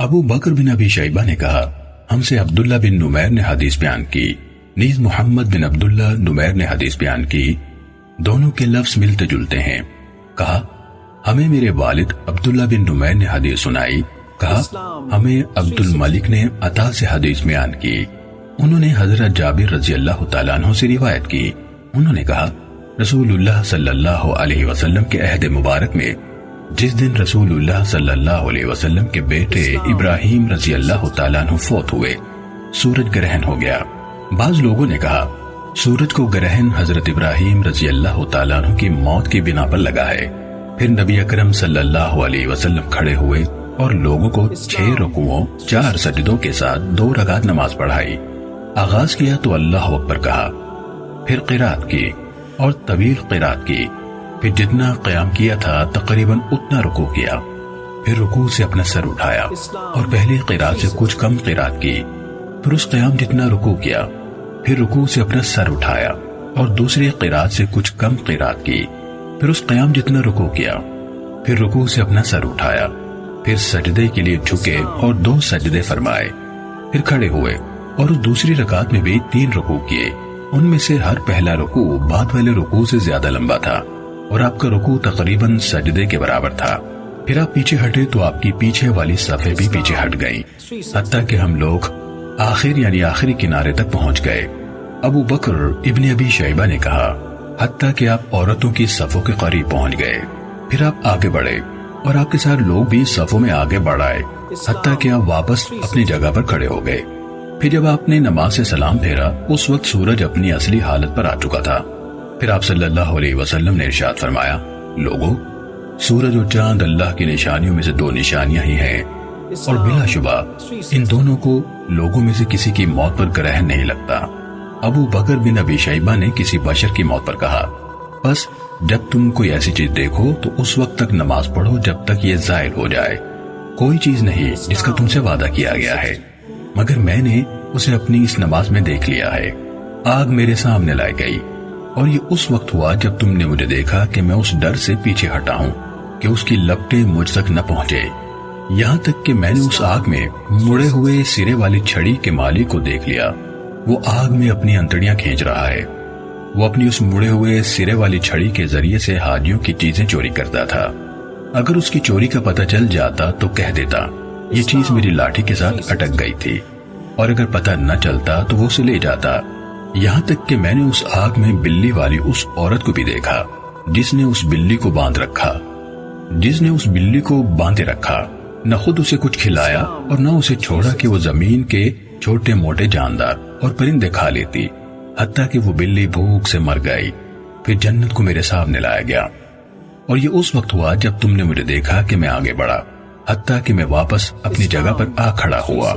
ابو بکر بن ابی شیبہ نے کہا ہم سے عبداللہ بن نمیر نے حدیث بیان کی، نیز محمد بن عبداللہ نمیر نے حدیث بیان کی، دونوں کے لفظ ملتے جلتے ہیں۔ کہا ہمیں میرے والد عبداللہ بن نمیر نے حدیث سنائی، کہا ہمیں عبد الملک نے عطا سے حدیث بیان کی، انہوں نے حضرت جابر رضی اللہ تعالیٰ عنہ سے روایت کی، انہوں نے کہا رسول اللہ صلی اللہ علیہ وسلم کے عہد مبارک میں جس دن رسول اللہ صلی اللہ علیہ وسلم کے بیٹے ابراہیم رضی اللہ تعالیٰ عنہ فوت ہوئے، سورج گرہن ہو گیا۔ بعض لوگوں نے کہا سورج کو گرہن حضرت ابراہیم رضی اللہ تعالیٰ عنہ کی موت کی بنا پر لگا ہے۔ پھر نبی اکرم صلی اللہ علیہ وسلم کھڑے ہوئے اور لوگوں کو 6 رکوعوں 4 سجدوں کے ساتھ 2 رکعت نماز پڑھائی۔ آغاز کیا تو اللہ اکبر کہا، پھر قرات کی اور طویل قرات کی، پھر جتنا قیام کیا تھا تقریباً اتنا رکوع کیا، پھر رکوع سے اپنا سر اٹھایا اور پہلی قرات سے کچھ کم قرات کی، پھر اس قیام جتنا رکوع کیا، پھر رکوع سے اپنا سر اٹھایا اور دوسری قرات سے کچھ کم قرات کی، پھر اس قیام جتنا رکوع کیا، پھر رکوع سے اپنا سر اٹھایا، پھر سجدے کے لیے جھکے اور 2 سجدے فرمائے، پھر کھڑے ہوئے اور اس دوسری رکعت میں بھی 3 رکوع کیے، ان میں سے ہر پہلا رکوع بعد والے رکوع سے زیادہ لمبا تھا اور آپ کا رکوع تقریباً سجدے کے برابر تھا۔ پھر آپ پیچھے ہٹے تو آپ کی پیچھے والی صفیں بھی پیچھے ہٹ گئیں، حتیٰ کہ ہم لوگ آخر یعنی آخری کنارے تک پہنچ گئے۔ ابو بکر ابن ابی شیبہ نے کہا حتیٰ کہ آپ عورتوں کی صفوں کے قریب پہنچ گئے، پھر آپ آگے بڑھے اور آپ کے ساتھ لوگ بھی صفوں میں آگے بڑھ آئے، حتیٰ کہ آپ واپس اپنی جگہ پر کھڑے ہو گئے۔ پھر جب آپ نے نماز سے سلام پھیرا اس وقت سورج اپنی اصلی حالت پر آ چکا تھا۔ پھر آپ صلی اللہ علیہ وسلم نے ارشاد فرمایا، لوگو سورج اور چاند اللہ کی نشانیوں میں سے 2 نشانیاں ہی ہیں، اور بلا شبہ ان دونوں کو لوگوں میں سے کسی کی موت پر گرہن نہیں لگتا۔ ابو بکر بن ابی شیبہ نے کسی بشر کی موت پر کہا، بس جب تم کوئی ایسی چیز دیکھو تو اس وقت تک نماز پڑھو جب تک یہ زائل ہو جائے۔ کوئی چیز نہیں جس کا تم سے وعدہ کیا گیا ہے، مگر میں نے اسے اپنی اس نماز میں دیکھ لیا ہے۔ آگ میرے سامنے لائی گئی اور یہ اس وقت ہوا جب تم نے مجھے دیکھا کہ میں اس ڈر سے پیچھے ہٹا ہوں کہ اس کی لپٹیں مجھ تک نہ پہنچے، یہاں تک کہ میں نے اس آگ میں مڑے ہوئے سرے والی چھڑی کے مالک کو دیکھ لیا۔ وہ آگ میں اپنی انتڑیاں کھینچ رہا ہے، وہ اپنی اس مڑے ہوئے سرے والی چھڑی کے ذریعے سے حاجیوں کی چیزیں چوری کرتا تھا۔ اگر اس کی چوری کا پتہ چل جاتا تو کہہ دیتا یہ چیز میری لاٹھی کے ساتھ اٹک گئی تھی، اور اگر پتہ نہ چلتا تو وہ اسے لے جاتا۔ یہاں تک کہ میں نے اس آگ میں بلی والی اس عورت کو بھی دیکھا جس نے اس بلی کو باندھے رکھا، نہ خود اسے کچھ کھلایا اور نہ اسے چھوڑا کہ وہ زمین کے چھوٹے موٹے جاندار اور پرندے کھا لیتی، حتیٰ کہ وہ بلی بھوک سے مر گئی۔ پھر جنت کو میرے سامنے لایا گیا، اور یہ اس وقت ہوا جب تم نے مجھے دیکھا کہ میں آگے بڑھا، حتیٰ کہ میں واپس اپنی جگہ پر آ کھڑا ہوا۔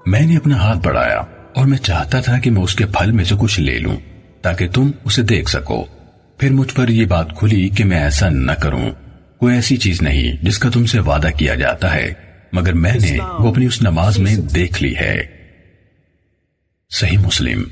میں نے اپنا ہاتھ بڑھایا اور میں چاہتا تھا کہ میں اس کے پھل میں سے کچھ لے لوں تاکہ تم اسے دیکھ سکو۔ پھر مجھ پر یہ بات کھلی کہ میں ایسا نہ کروں، کوئی ایسی چیز نہیں جس کا تم سے وعدہ کیا جاتا ہے، مگر میں نے وہ اپنی اس نماز میں دیکھ لی ہے۔ صحیح مسلم